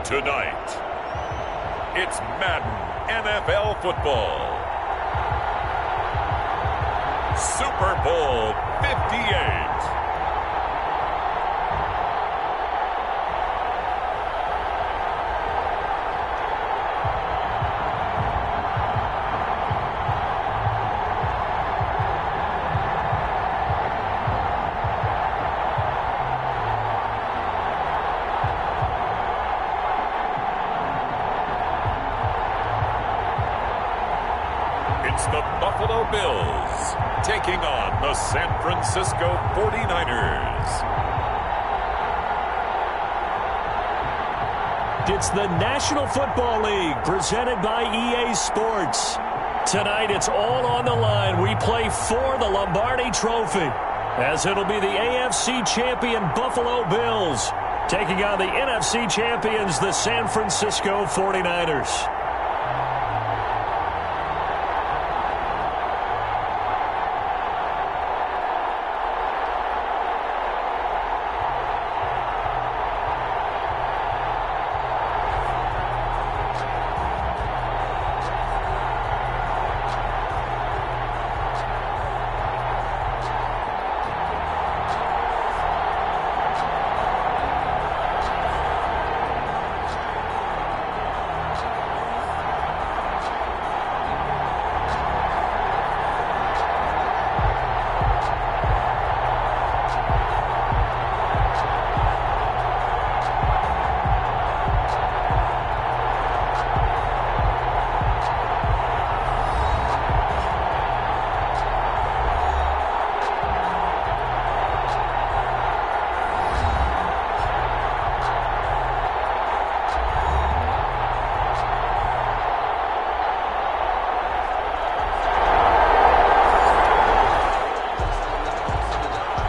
Tonight, it's Madden NFL football. Super Bowl 58. It's the Buffalo Bills taking on the San Francisco 49ers. It's the National Football League presented by EA Sports. Tonight it's all on the line. We play for the Lombardi Trophy, as it'll be the AFC champion Buffalo Bills taking on the NFC champions, the San Francisco 49ers.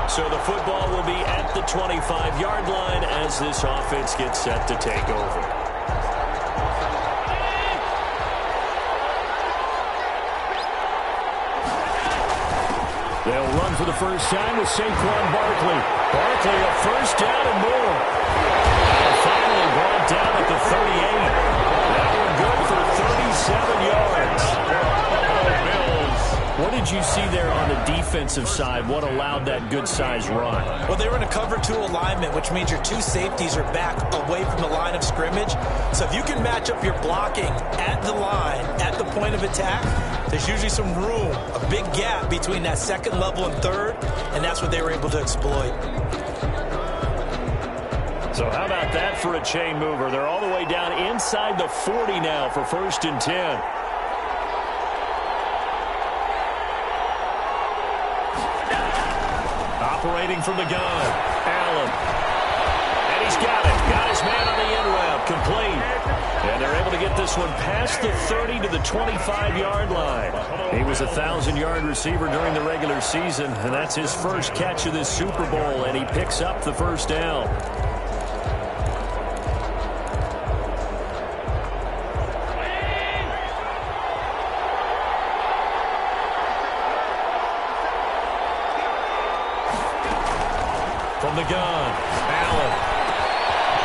So the football will be at the 25-yard line as this offense gets set to take over. They'll run for the first time with Saquon Barkley. Barkley a first down and more. And finally brought down at the 38. That one good for 37 yards. What did you see there on the defensive side? What allowed that good-sized run? Well, they were in a cover 2 alignment, which means your 2 safeties are back away from the line of scrimmage. So if you can match up your blocking at the line, at the point of attack, there's usually some room, a big gap between that second level and third, and that's what they were able to exploit. So how about that for a chain mover? They're all the way down inside the 40 now for 1st and 10. Operating from the gun, Allen. And he's got it. Got his man on the end route. Complete. And they're able to get this one past the 30 to the 25-yard line. He was a 1,000-yard receiver during the regular season, and that's his first catch of this Super Bowl, and he picks up the first down. From the gun, Allen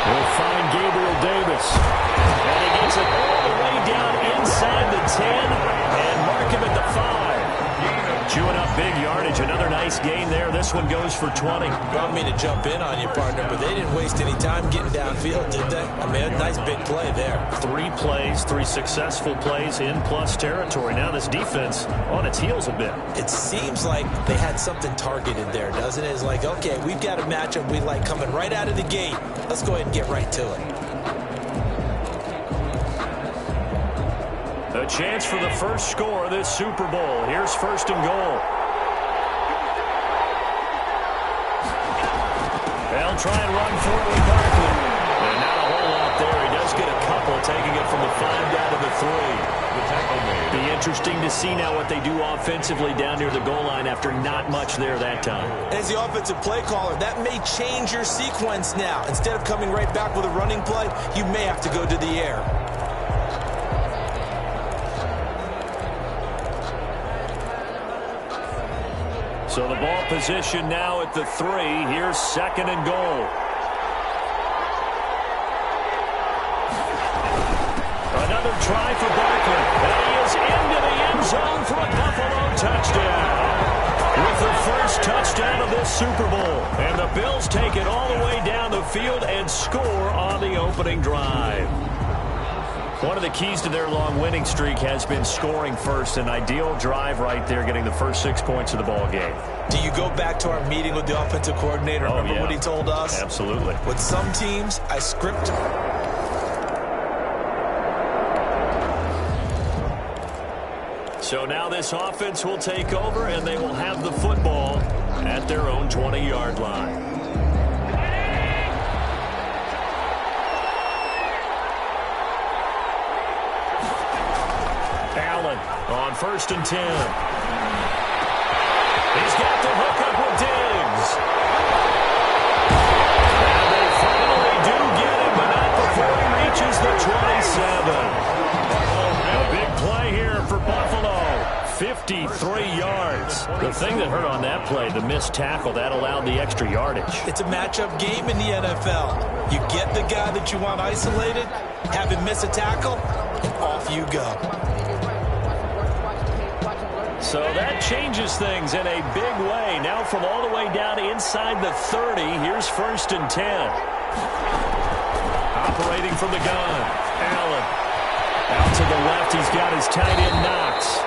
will find Gabriel Davis. And he gets it all the way down inside the 10 and mark him at the 5. Chewing up big yardage. Another nice gain there. This one goes for 20. I don't mean to jump in on you, partner, but they didn't waste any time getting downfield, did they? I mean, a nice big play there. 3 plays, 3 successful plays in plus territory. Now this defense on its heels a bit. It seems like they had something targeted there, doesn't it? It's like, okay, we've got a matchup we like coming right out of the gate. Let's go ahead and get right to it. A chance for the first score of this Super Bowl. Here's 1st and goal. They'll try and run for it with Barkley. And not a whole lot there. He does get a couple, taking it from the 5 down to the 3. Be interesting to see now what they do offensively down near the goal line after not much there that time. As the offensive play caller, that may change your sequence now. Instead of coming right back with a running play, you may have to go to the air. So the ball position now at the 3. Here's 2nd and goal. touchdown. With the first touchdown of this Super Bowl. And the Bills take it all the way down the field and score on the opening drive. One of the keys to their long winning streak has been scoring first. An ideal drive right there, getting the first 6 points of the ball game. Do you go back to our meeting with the offensive coordinator? Remember what he told us? Absolutely. With some teams, I script. So now this offense will take over, and they will have the football at their own 20-yard line. Allen on 1st and 10. He's got the hook up with Diggs. And they finally do get him, but not before he reaches the 27. A big play here for Buffalo. 53 yards. The thing that hurt on that play, the missed tackle, that allowed the extra yardage. It's a matchup game in the NFL. You get the guy that you want isolated, have him miss a tackle, and off you go. So that changes things in a big way. Now from all the way down inside the 30, here's 1st and 10. Operating from the gun, Allen. Out to the left, he's got his tight end Knox.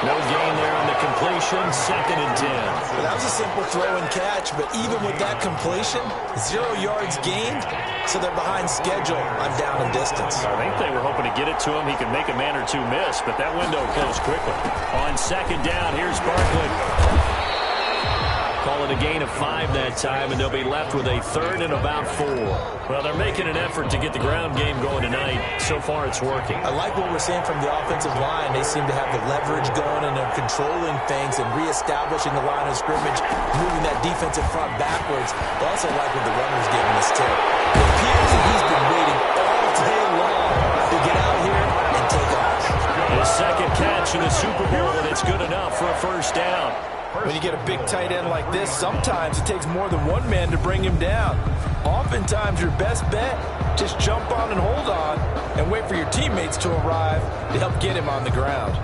No gain there on the completion, 2nd and 10. Well, that was a simple throw and catch, but even with that completion, 0 yards gained, so they're behind schedule on down and distance. I think they were hoping to get it to him. He could make a man or two miss, but that window closed quickly. On 2nd down, here's Barkley. Call it a gain of 5 that time, and they'll be left with a 3rd and about 4. Well, they're making an effort to get the ground game going tonight. So far, it's working. I like what we're seeing from the offensive line. They seem to have the leverage going, and they're controlling things and reestablishing the line of scrimmage, moving that defensive front backwards. I also like what the runner's giving us, too. It appears that he's been waiting all day long to get out here and take off. His 2nd catch in the Super Bowl, and it's good enough for a 1st down. When you get a big tight end like this, sometimes it takes more than one man to bring him down. Oftentimes, your best bet, just jump on and hold on and wait for your teammates to arrive to help get him on the ground.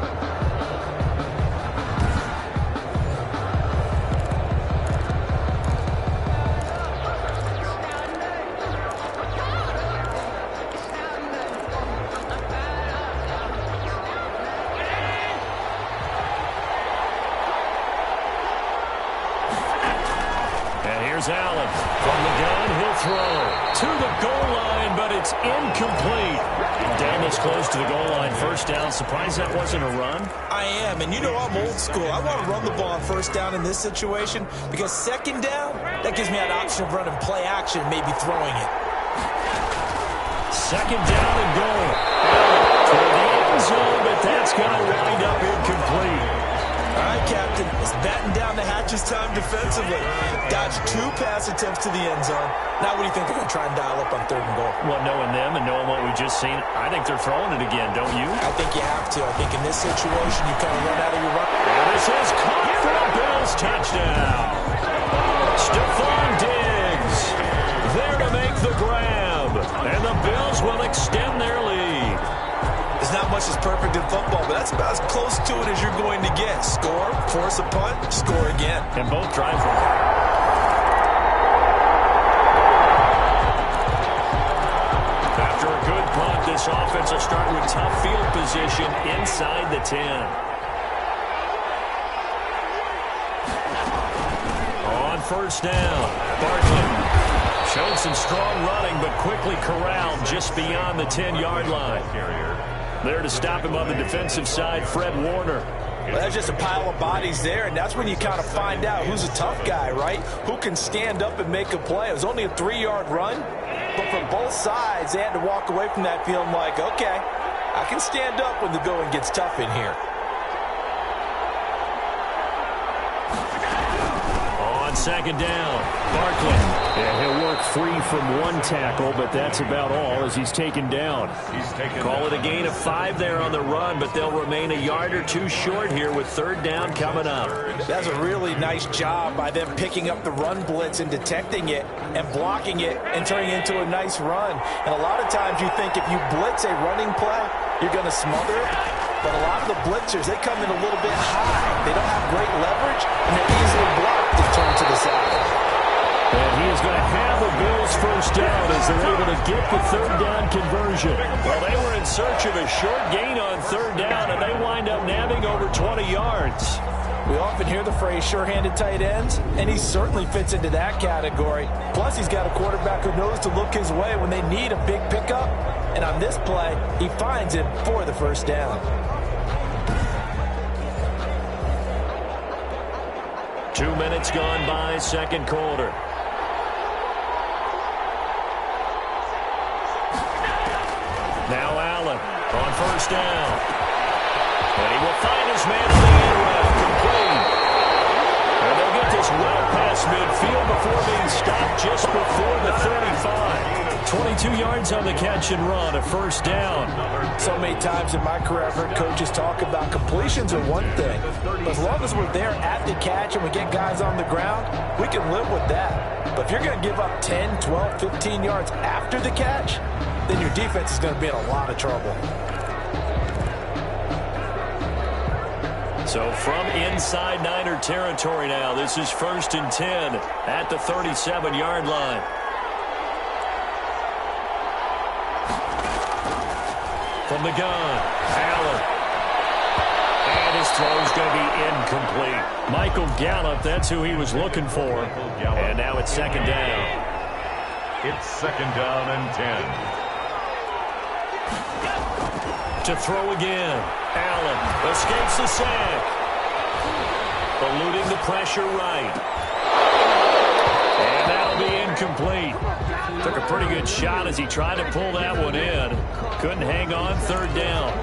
Allen from the gun, he'll throw to the goal line, but it's incomplete. Down this close to the goal line, 1st down. Surprised that wasn't a run? I am, and you know I'm old school. I want to run the ball on 1st down in this situation because 2nd down, that gives me an option of running play action, maybe throwing it. 2nd down and goal. To the end zone, but that's going to wind up incomplete. All right, Captain, it's batten down the hatches time defensively. Dodged 2 pass attempts to the end zone. Now what do you think they're going to try and dial up on 3rd and goal? Well, knowing them and knowing what we just seen, I think they're throwing it again, don't you? I think you have to. I think in this situation, you kind of run out of your run. And this is caught for a Bills touchdown. Stephon Diggs there to make the grab. And the Bills will extend their lead. There's not much that's perfect in football, but that's about as close to it as you're going to get. Score, force a punt, score again. And both drives were. After a good punt, this offense will start with tough field position inside the 10. On 1st down, Barkley showed some strong running, but quickly corralled just beyond the 10-yard line. There to stop him on the defensive side, Fred Warner. Well, there's just a pile of bodies there, and that's when you kind of find out who's a tough guy, right? Who can stand up and make a play. It was only a 3-yard run, but from both sides, they had to walk away from that feeling like, okay, I can stand up when the going gets tough in here. On 2nd down, Barkley. Yeah, he'll work free from 1 tackle, but that's about all as he's taken down. Call it a gain of 5 there on the run, but they'll remain a yard or 2 short here with 3rd down coming up. That's a really nice job by them picking up the run blitz and detecting it and blocking it and turning it into a nice run. And a lot of times you think if you blitz a running play, you're going to smother it. But a lot of the blitzers, they come in a little bit high. They don't have great leverage, and they're easily blocked and turned to the side. And he is going to have the Bills first down as they're able to get the third down conversion. Well, they were in search of a short gain on third down, and they wind up nabbing over 20 yards. We often hear the phrase sure-handed tight ends, and he certainly fits into that category. Plus, he's got a quarterback who knows to look his way when they need a big pickup. And on this play, he finds him for the first down. Two minutes gone by, second quarter. Now Allen on first down. And he will find his man in the end round, complete. And they'll get this well past midfield before being stopped just before the 35. 22 yards on the catch and run, a first down. So many times in my career I've heard coaches talk about completions are one thing. But as long as we're there at the catch and we get guys on the ground, we can live with that. But if you're going to give up 10, 12, 15 yards after the catch, then your defense is going to be in a lot of trouble. So from inside Niner territory now, this is 1st and 10 at the 37-yard line. From the gun, Allen. And his throw is going to be incomplete. Michael Gallup, that's who he was looking for. And now it's second down. It's second down and 10. To throw again. Allen escapes the sack. Eluding the pressure right. And that'll be incomplete. Took a pretty good shot as he tried to pull that one in. Couldn't hang on, third down.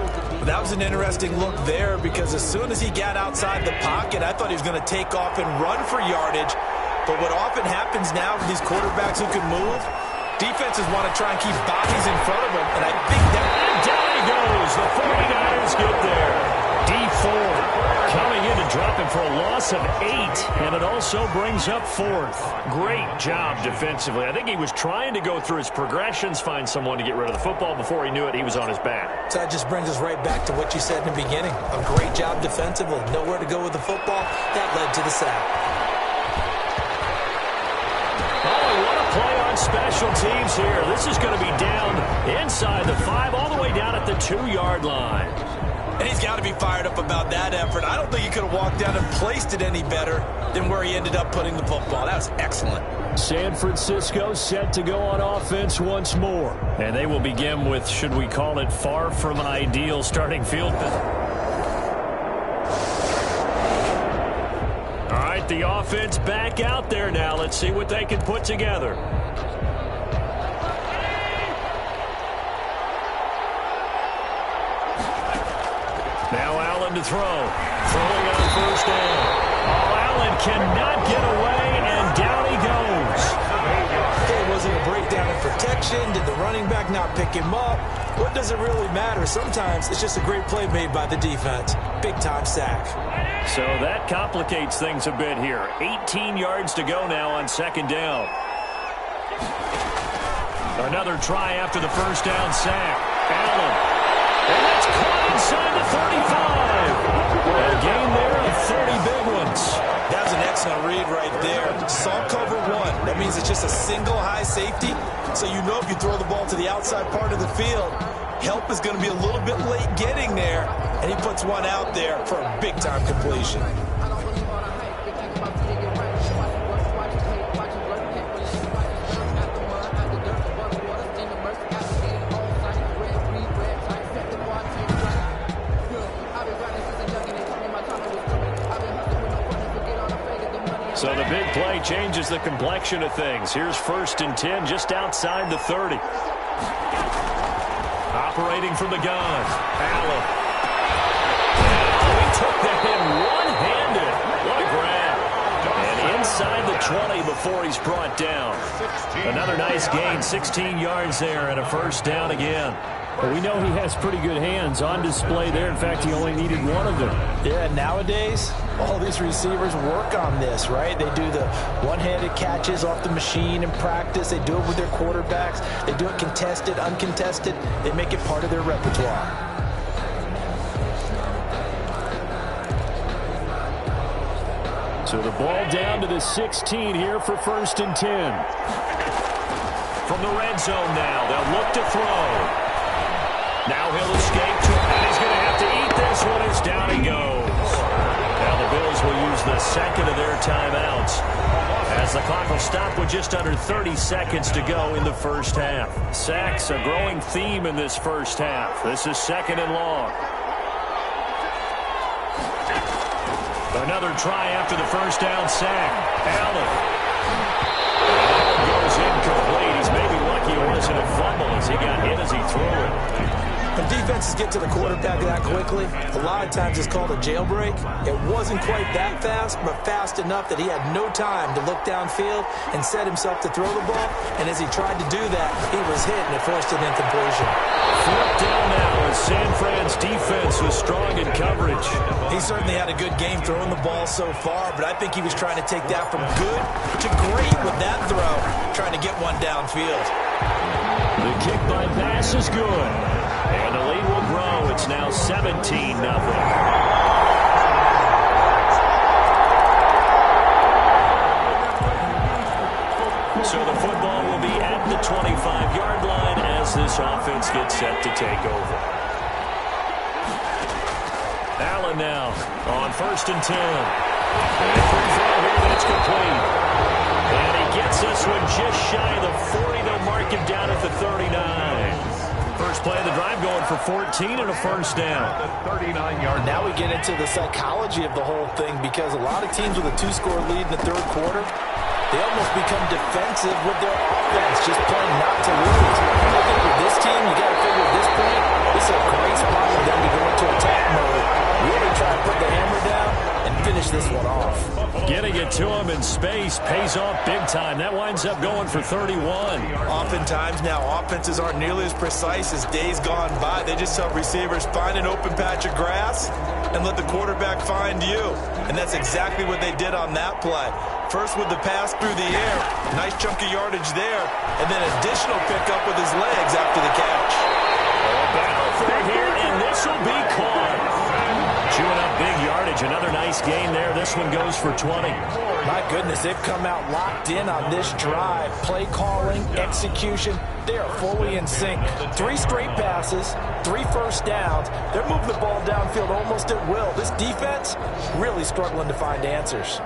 That was an interesting look there because as soon as he got outside the pocket, I thought he was going to take off and run for yardage. But what often happens now with these quarterbacks who can move, defenses want to try and keep bodies in front of them. And I think that... And down he goes. The 49ers get there. D4 coming in to drop him for a loss of 8. And it also brings up 4th. Great job defensively. I think he was trying to go through his progressions, find someone to get rid of the football. Before he knew it, he was on his back. So that just brings us right back to what you said in the beginning. A great job defensively. Nowhere to go with the football. That led to the sack. Play on special teams here. This is going to be down inside the 5, all the way down at the 2-yard line. And he's got to be fired up about that effort. I don't think he could have walked down and placed it any better than where he ended up putting the football. That was excellent. San Francisco set to go on offense once more. And they will begin with, should we call it, far from ideal starting field. The offense back out there now. Let's see what they can put together. Now Allen to throw. Throwing on first down. Oh, Allen cannot get away, and down he goes. Hey, was it a breakdown in protection? Did the running back not pick him up? What does it really matter? Sometimes it's just a great play made by the defense. Big-time sack. So that complicates things a bit here. 18 yards to go now on second down. Another try after the first down sack. Allen. And that's caught inside the 35. A gain there of 30 big ones. That was an excellent read right there. Saw cover 1. That means it's just a single high safety. So you know if you throw the ball to the outside part of the field, help is going to be a little bit late getting there. And he puts one out there for a big-time completion. So the big play changes the complexion of things. Here's 1st and 10 just outside the 30. Operating from the gun. Allen. He took that in one-handed. What a grab. And inside the 20 before he's brought down. Another nice gain, 16 yards there, and a first down again. But we know he has pretty good hands on display there. In fact, he only needed one of them. Yeah, nowadays, all these receivers work on this, right? They do the one-handed catches off the machine in practice. They do it with their quarterbacks. They do it contested, uncontested. They make it part of their repertoire. So the ball down to the 16 here for 1st and 10. From the red zone now, they'll look to throw. Now he'll escape to him, and he's going to have to eat this one as down he goes. Now the Bills will use the second of their timeouts as the clock will stop with just under 30 seconds to go in the first half. Sacks, a growing theme in this first half. This is 2nd and long. Another try after the first down sack. Allen. Goes incomplete. He's maybe lucky it wasn't a fumble as he got hit as he threw it. When defenses get to the quarterback that quickly, a lot of times it's called a jailbreak. It wasn't quite that fast, but fast enough that he had no time to look downfield and set himself to throw the ball. And as he tried to do that, he was hit and it forced an incompletion. Flipped down now as San Fran's defense was strong in coverage. He certainly had a good game throwing the ball so far, but I think he was trying to take that from good to great with that throw, trying to get one downfield. The kick by pass is good. And the lead will grow. It's now 17-0. So the football will be at the 25-yard line as this offense gets set to take over. Allen now on 1st and 10. And free throw here, but it's complete. And he gets this one just shy of the 40. They'll mark him down at the 39. First play of the drive going for 14 and a first down. 39-yard. Now we get into the psychology of the whole thing because a lot of teams with a 2-score lead in the third quarter, they almost become defensive with their offense, just playing not to lose. I think with this team, you got to figure at this point, this is a great spot for them to go into attack mode, really try to put the hammer down and finish this one off. Getting it to him in space pays off big time. That winds up going for 31. Oftentimes now, offenses aren't nearly as precise as days gone by. They just tell receivers, find an open patch of grass and let the quarterback find you. And that's exactly what they did on that play. First with the pass through the air, nice chunk of yardage there, and then additional pickup with his legs after the catch. Battle for it here, and this will be caught. Chewing up big yardage. Another nice gain there. This one goes for 20. My goodness, they've come out locked in on this drive. Play calling, execution, they are fully in sync. 3 straight passes, 3 first downs. They're moving the ball downfield almost at will. This defense really struggling to find answers.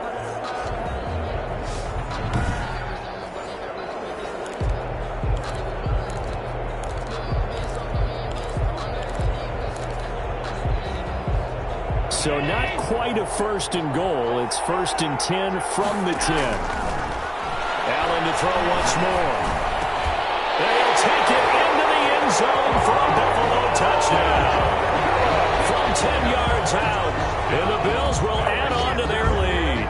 So not quite a 1st and goal. It's 1st and 10 from the 10. Allen to throw once more. They'll take it into the end zone for a Buffalo touchdown. From 10 yards out, and the Bills will add on to their lead.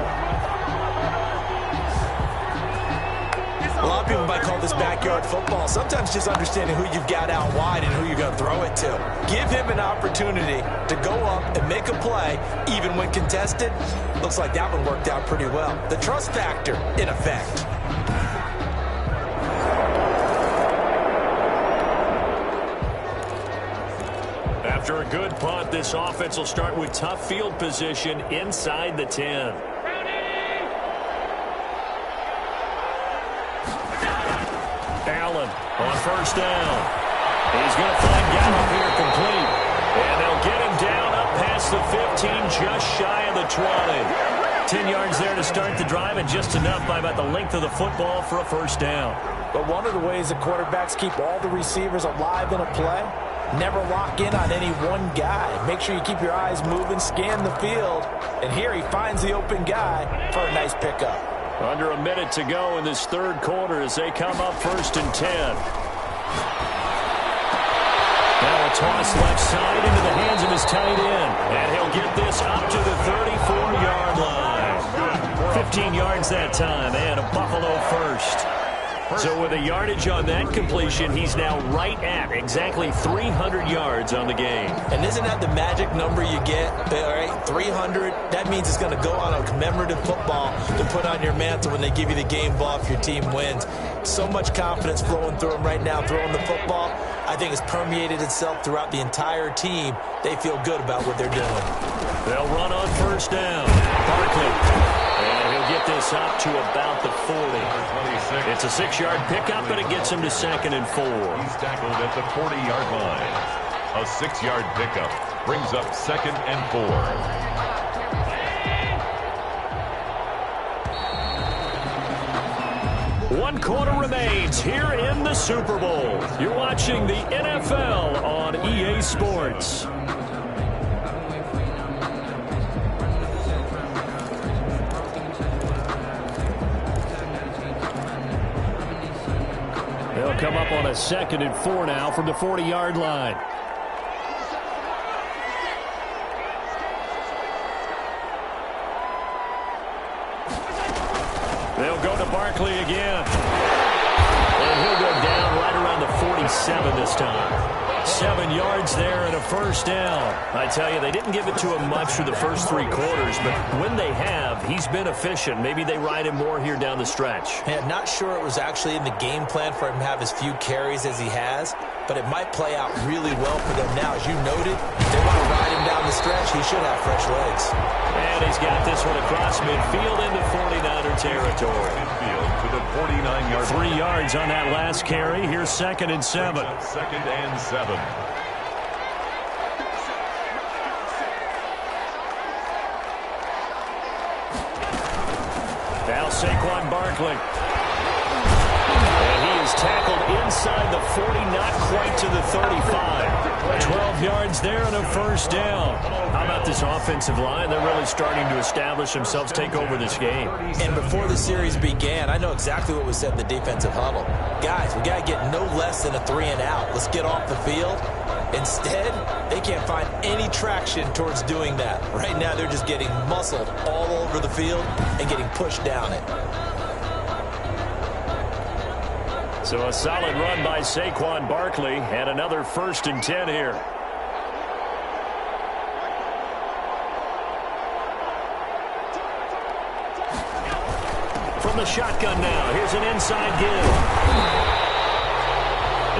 A lot of people might call this backyard football. Sometimes just understanding who you've got out wide and who you're going to throw it to. Give him an opportunity to go up and make a play, even when contested. Looks like that one worked out pretty well. The trust factor, in effect. After a good punt, this offense will start with tough field position inside the 10. Allen on 1st down. He's going to find Gallup here complete. And they'll get him down up past the 15, just shy of the 20. 10 yards there to start the drive, and just enough by about the length of the football for a first down. But one of the ways that quarterbacks keep all the receivers alive in a play, never lock in on any one guy. Make sure you keep your eyes moving, scan the field. And here he finds the open guy for a nice pickup. Under a minute to go in this third quarter as they come up 1st and 10. Now a toss left side into the hands of his tight end. And he'll get this up to the 34-yard line. 15 yards that time, and a Buffalo first. So with a yardage on that completion, he's now right at exactly 300 yards on the game. And isn't that the magic number you get? All right, 300. That means it's going to go on a commemorative football to put on your mantle when they give you the game ball if your team wins. So much confidence flowing through him right now, throwing the football. I think it's permeated itself throughout the entire team. They feel good about what they're doing. They'll run on 1st down. Barkley. They'll get this up to about the 40. It's a 6-yard pickup, but it gets him to 2nd and 4. He's tackled at the 40-yard line. A 6-yard pickup brings up 2nd and 4. 1 quarter remains here in the Super Bowl. You're watching the NFL on EA Sports. They'll come up on a 2nd and 4 now from the 40-yard line. They'll go to Barkley again. And he'll go down right around the 47 this time. 7 yards there and a first down. I tell you, they didn't give it to him much for the first 3 quarters, but when they have, he's been efficient. Maybe they ride him more here down the stretch. Yeah, not sure it was actually in the game plan for him to have as few carries as he has, but it might play out really well for them now. As you noted, if they want to ride him down the stretch, he should have fresh legs. And he's got this one across midfield into 49er territory. Midfield to the 49-yard 3 yards on that last carry. Here's 2nd and 7. 2nd and 7. Now Saquon Barkley. And he is tackled inside the 40, not quite to the 35. 12 yards there and a first down. How about this offensive line? They're really starting to establish themselves, take over this game. And before the series began, I know exactly what was said in the defensive huddle. Guys, we got to get no less than a 3 and out. Let's get off the field. Instead, they can't find any traction towards doing that. Right now, they're just getting muscled all over the field and getting pushed down it. So a solid run by Saquon Barkley and another 1st and 10 here. From the shotgun now, here's an inside give.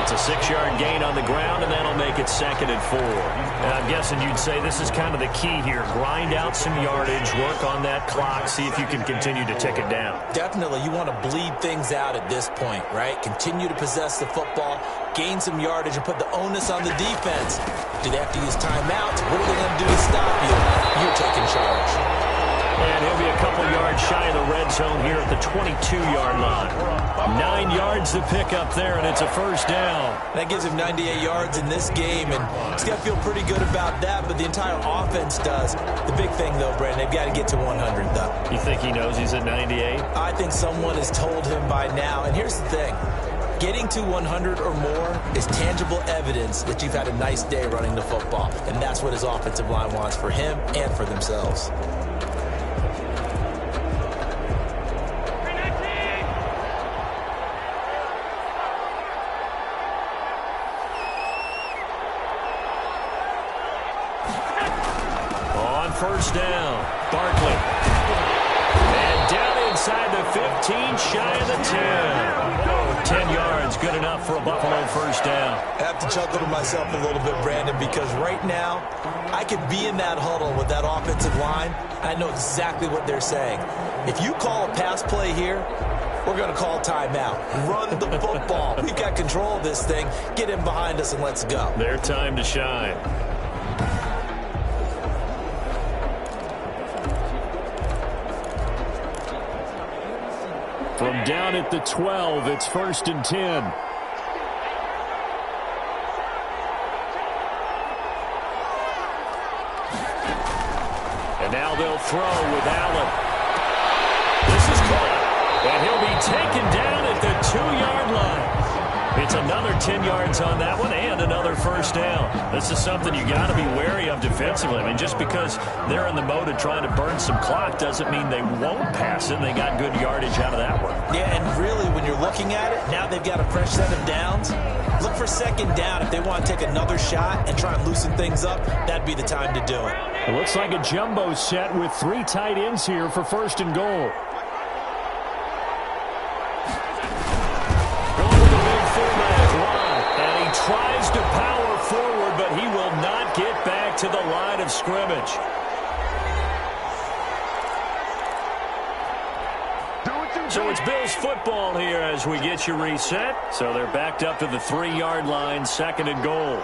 It's a 6-yard gain on the ground, and that'll make it 2nd and 4. And I'm guessing you'd say this is kind of the key here. Grind out some yardage, work on that clock, see if you can continue to tick it down. Definitely, you want to bleed things out at this point, right? Continue to possess the football, gain some yardage, and put the onus on the defense. Do they have to use timeouts? What are they going to do to stop you? You're taking charge. And he'll be a couple yards shy of the red zone here at the 22-yard line. 9 yards to pick up there, and it's a first down. That gives him 98 yards in this game, and he's got to feel pretty good about that, but the entire offense does. The big thing, though, Brandon, they've got to get to 100, though. You think he knows he's at 98? I think someone has told him by now, and here's the thing. Getting to 100 or more is tangible evidence that you've had a nice day running the football, and that's what his offensive line wants for him and for themselves. First down, Barkley. And down inside the 15, shy of the 10. 10 yards, good enough for a Buffalo first down. I have to chuckle to myself a little bit, Brandon, because right now, I could be in that huddle with that offensive line, and I know exactly what they're saying. If you call a pass play here, we're going to call timeout. Run the football. We've got control of this thing. Get in behind us and let's go. Their time to shine. From down at the 12, it's 1st and 10. And now they'll throw with Allen. This is caught. And he'll be taken down at the 2-yard line. It's another 10 yards on that one and another first down. This is something you got to be wary of defensively. I mean, just because they're in the mode of trying to burn some clock doesn't mean they won't pass it. They got good yardage out of that one. Yeah, and really, when you're looking at it, now they've got a fresh set of downs. Look for 2nd down. If they want to take another shot and try and loosen things up, that'd be the time to do it. It looks like a jumbo set with 3 tight ends here for 1st and goal. Tries to power forward, but he will not get back to the line of scrimmage. So it's Bills football here as we get you reset. So they're backed up to the 3-yard line, 2nd and goal.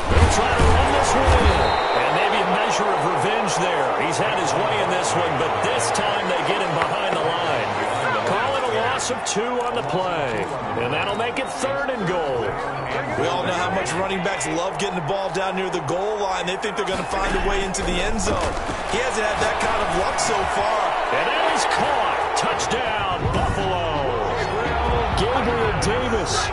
They'll try to run this one in. And maybe a measure of revenge there. He's had his way in this one, but this time they get him behind the line. Call it a loss of 2 on the play. And that'll make it 3rd and goal. We all know how much running backs love getting the ball down near the goal line. They think they're going to find a way into the end zone. He hasn't had that kind of luck so far. And that is caught. Touchdown, Buffalo. Gabriel Davis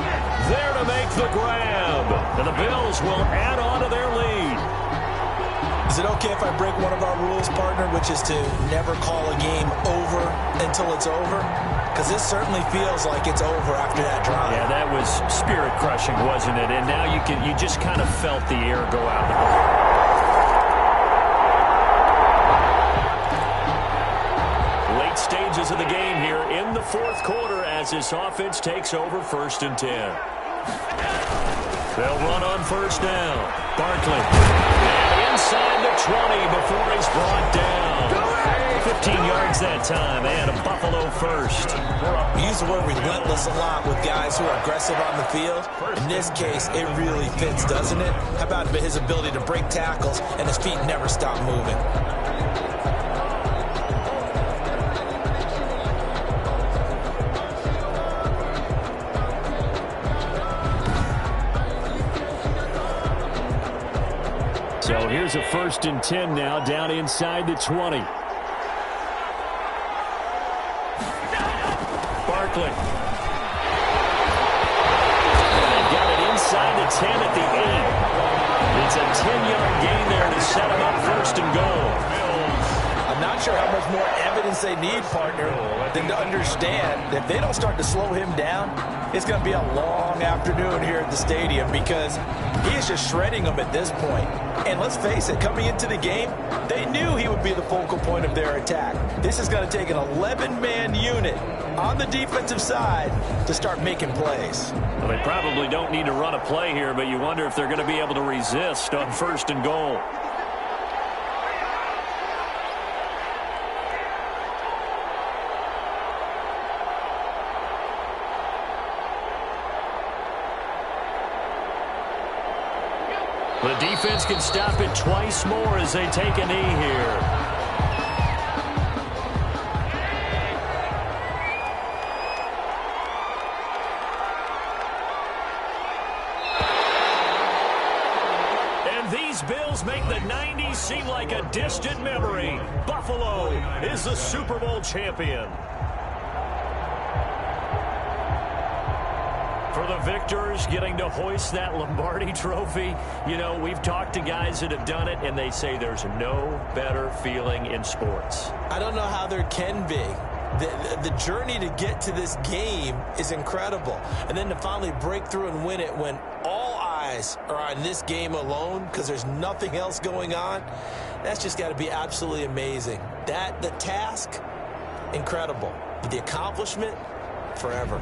there to make the grab. And the Bills will add on to their lead. Is it okay if I break one of our rules, partner, which is to never call a game over until it's over? Because this certainly feels like it's over after that drive. Yeah, that was spirit-crushing, wasn't it? And now you just kind of felt the air go out of the room. Late stages of the game here in the 4th quarter as this offense takes over 1st and 10. They'll run on 1st down. Barkley. And inside the 20 before he's brought down. 15 yards that time, and a Buffalo first. We use the word relentless a lot with guys who are aggressive on the field. In this case, it really fits, doesn't it? How about his ability to break tackles and his feet never stop moving? So here's a 1st and 10 now, down inside the 20. Barkley. They've got it inside the 10 at the 8. It's a 10-yard gain there to set them up 1st and goal. I'm not sure how much more evidence they need, partner, than to understand that if they don't start to slow him down, it's going to be a long afternoon here at the stadium because he is just shredding them at this point. And let's face it, coming into the game, they knew he would be the focal point of their attack. This is going to take an 11-man unit on the defensive side to start making plays. Well, they probably don't need to run a play here, but you wonder if they're going to be able to resist on 1st and goal. The defense can stop it twice more as they take a knee here. And these Bills make the 90s seem like a distant memory. Buffalo is the Super Bowl champion. For the victors, getting to hoist that Lombardi trophy, you know, we've talked to guys that have done it, and they say there's no better feeling in sports. I don't know how there can be. The journey to get to this game is incredible. And then to finally break through and win it when all eyes are on this game alone because there's nothing else going on, that's just got to be absolutely amazing. The task, incredible. But the accomplishment, forever.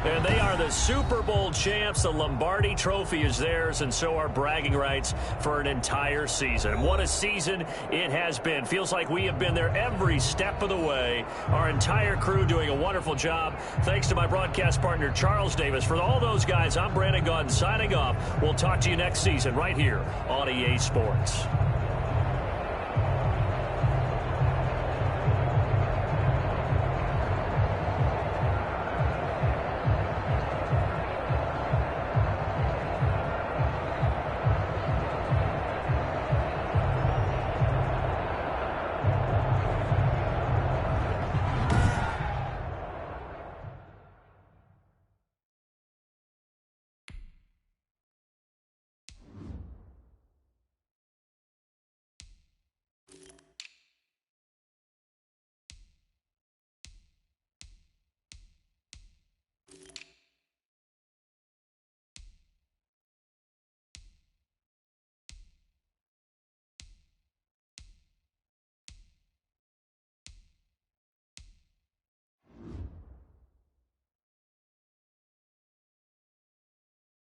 And they are the Super Bowl champs. The Lombardi trophy is theirs, and so are bragging rights for an entire season. What a season it has been. Feels like we have been there every step of the way. Our entire crew doing a wonderful job. Thanks to my broadcast partner, Charles Davis. For all those guys, I'm Brandon Gaudin signing off. We'll talk to you next season right here on EA Sports.